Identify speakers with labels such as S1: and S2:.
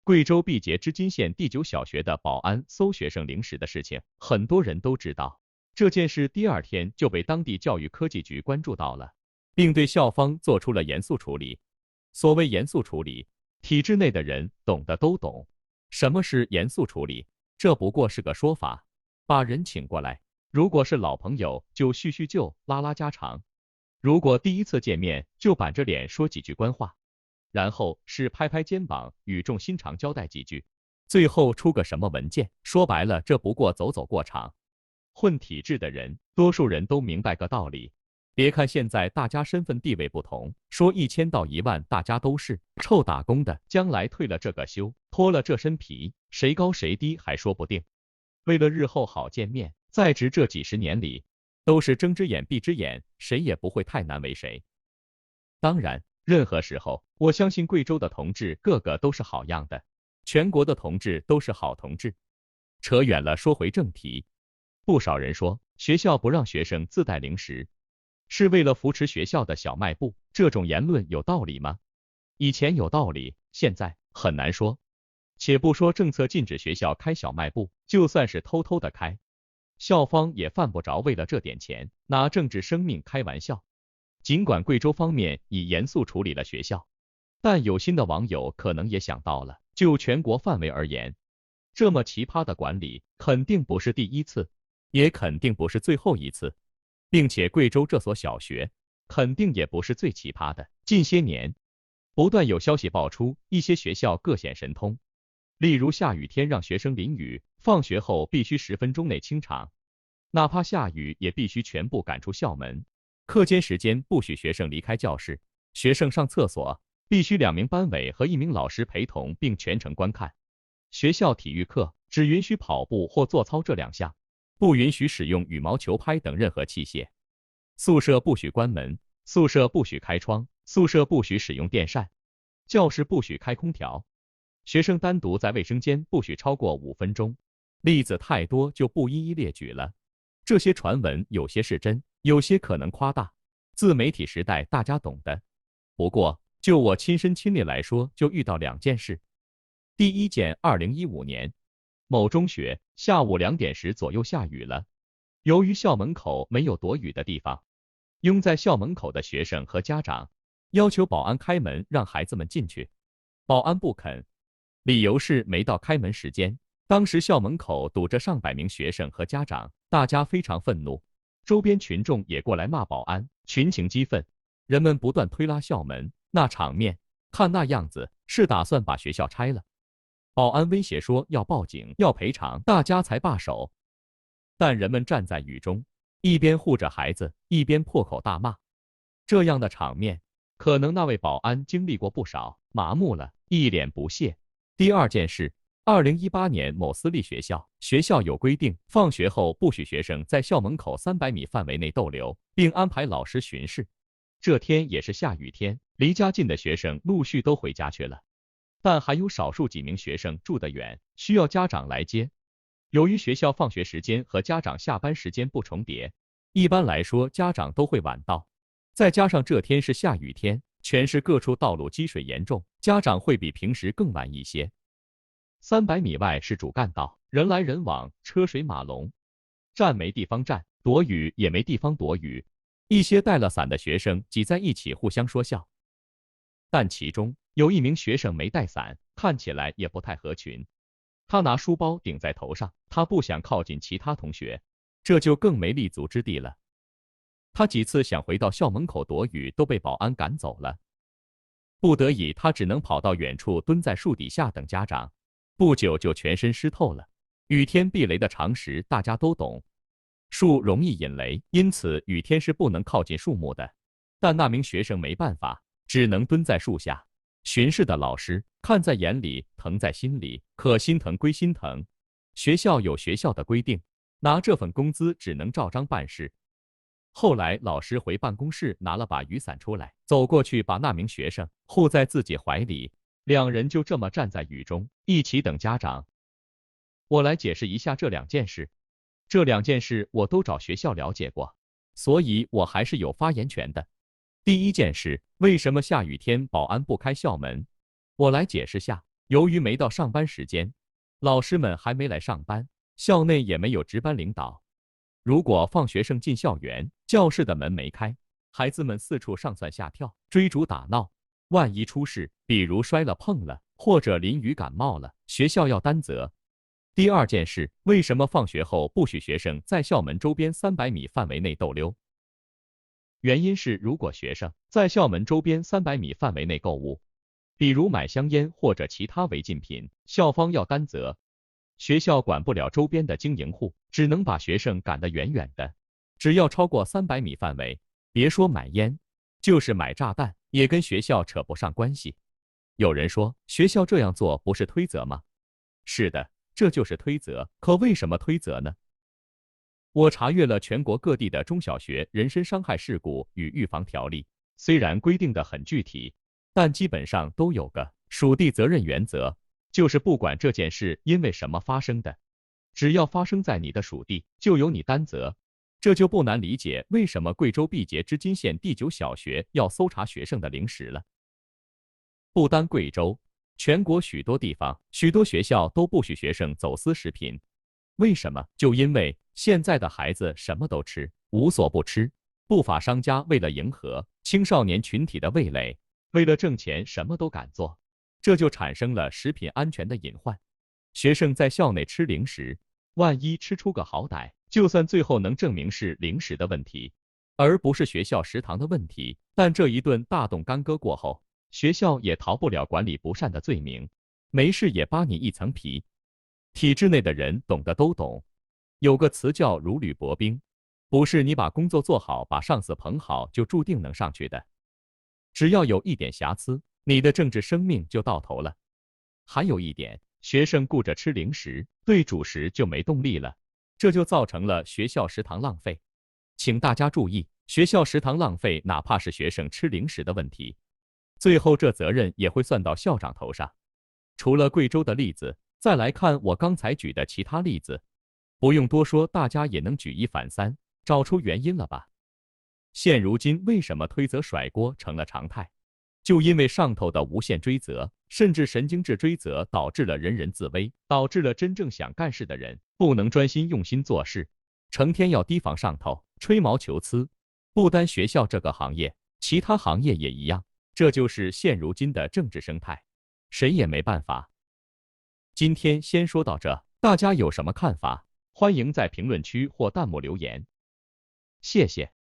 S1: 贵州毕节织金县第9小学的保安搜学生零食的事情，很多人都知道。这件事第2天就被当地教育科技局关注到了，并对校方做出了严肃处理。所谓严肃处理，体制内的人懂的都懂。什么是严肃处理？这不过是个说法，把人请过来，如果是老朋友就叙叙旧，拉拉家常；如果第一次见面就板着脸说几句官话，然后是拍拍肩膀，语重心长交代几句，最后出个什么文件。说白了，这不过走走过场。混体制的人，多数人都明白个道理。别看现在大家身份地位不同，说1000到1万，大家都是臭打工的，将来退了这个休，脱了这身皮，谁高谁低还说不定。为了日后好见面，在职这几十年里，都是睁只眼闭只眼，谁也不会太难为谁。当然，任何时候，我相信贵州的同志个个都是好样的，全国的同志都是好同志。扯远了，说回正题。不少人说，学校不让学生自带零食，是为了扶持学校的小卖部，这种言论有道理吗？以前有道理，现在很难说。且不说政策禁止学校开小卖部，就算是偷偷的开，校方也犯不着为了这点钱拿政治生命开玩笑。尽管贵州方面已严肃处理了学校，但有心的网友可能也想到了，就全国范围而言，这么奇葩的管理肯定不是第一次，也肯定不是最后一次，并且贵州这所小学肯定也不是最奇葩的。近些年，不断有消息爆出，一些学校各显神通，例如下雨天让学生淋雨，放学后必须10分钟内清场，哪怕下雨也必须全部赶出校门。课间时间不许学生离开教室，学生上厕所必须2名班委和1名老师陪同并全程观看。学校体育课只允许跑步或做操这2项，不允许使用羽毛球拍等任何器械。宿舍不许关门，宿舍不许开窗，宿舍不许使用电扇，教室不许开空调，学生单独在卫生间不许超过5分钟。例子太多，就不一一列举了。这些传闻有些是真，有些可能夸大。自媒体时代，大家懂的。不过，就我亲身亲历来说，就遇到2件事。第一件，2015年，某中学下午2点时左右下雨了。由于校门口没有躲雨的地方，拥在校门口的学生和家长要求保安开门让孩子们进去，保安不肯，理由是没到开门时间。当时校门口堵着上百名学生和家长，大家非常愤怒，周边群众也过来骂保安，群情激愤，人们不断推拉校门，那场面，看那样子是打算把学校拆了。保安威胁说要报警要赔偿，大家才罢手。但人们站在雨中，一边护着孩子，一边破口大骂。这样的场面，可能那位保安经历过不少，麻木了，一脸不屑。第二件事，2018年某私立学校，学校有规定，放学后不许学生在校门口300米范围内逗留，并安排老师巡视。这天也是下雨天，离家近的学生陆续都回家去了，但还有少数几名学生住得远，需要家长来接。由于学校放学时间和家长下班时间不重叠，一般来说家长都会晚到，再加上这天是下雨天，全市各处道路积水严重，家长会比平时更晚一些。300米外是主干道，人来人往，车水马龙，站没地方站，躲雨也没地方躲雨，一些带了伞的学生挤在一起互相说笑。但其中有1名学生没带伞，看起来也不太合群，他拿书包顶在头上，他不想靠近其他同学，这就更没立足之地了。他几次想回到校门口躲雨，都被保安赶走了。不得已，他只能跑到远处蹲在树底下等家长。不久就全身湿透了。雨天避雷的常识大家都懂，树容易引雷，因此雨天是不能靠近树木的。但那名学生没办法，只能蹲在树下。巡视的老师看在眼里，疼在心里，可心疼归心疼，学校有学校的规定，拿这份工资只能照章办事。后来老师回办公室拿了把雨伞出来，走过去把那名学生护在自己怀里，2人就这么站在雨中，一起等家长。我来解释一下这2件事，这2件事我都找学校了解过，所以我还是有发言权的。第一件事，为什么下雨天保安不开校门？我来解释下，由于没到上班时间，老师们还没来上班，校内也没有值班领导。如果放学生进校园，教室的门没开，孩子们四处上蹿下跳，追逐打闹，万一出事，比如摔了碰了，或者淋雨感冒了，学校要担责。第二件事，为什么放学后不许学生在校门周边300米范围内逗留？原因是，如果学生在校门周边300米范围内购物，比如买香烟或者其他违禁品，校方要担责。学校管不了周边的经营户，只能把学生赶得远远的。只要超过300米范围，别说买烟，就是买炸弹，也跟学校扯不上关系。有人说，学校这样做不是推责吗？是的，这就是推责。可为什么推责呢？我查阅了全国各地的中小学人身伤害事故与预防条例，虽然规定的很具体，但基本上都有个属地责任原则，就是不管这件事因为什么发生的，只要发生在你的属地，就由你担责。这就不难理解为什么贵州毕节织金县第9小学要搜查学生的零食了。不单贵州，全国许多地方、许多学校都不许学生走私食品。为什么？就因为现在的孩子什么都吃，无所不吃。不法商家为了迎合青少年群体的味蕾，为了挣钱什么都敢做，这就产生了食品安全的隐患。学生在校内吃零食，万一吃出个好歹，就算最后能证明是零食的问题，而不是学校食堂的问题，但这一顿大动干戈过后，学校也逃不了管理不善的罪名，没事也扒你一层皮。体制内的人懂得都懂，有个词叫如履薄冰，不是你把工作做好，把上司捧好，就注定能上去的。只要有一点瑕疵，你的政治生命就到头了。还有一点，学生顾着吃零食，对主食就没动力了，这就造成了学校食堂浪费。请大家注意，学校食堂浪费，哪怕是学生吃零食的问题，最后这责任也会算到校长头上。除了贵州的例子，再来看我刚才举的其他例子，不用多说，大家也能举一反三，找出原因了吧？现如今为什么推责甩锅成了常态？就因为上头的无限追责，甚至神经质追责，导致了人人自危，导致了真正想干事的人不能专心用心做事，成天要提防上头，吹毛求疵。不单学校这个行业，其他行业也一样，这就是现如今的政治生态，谁也没办法。今天先说到这，大家有什么看法？欢迎在评论区或弹幕留言，谢谢。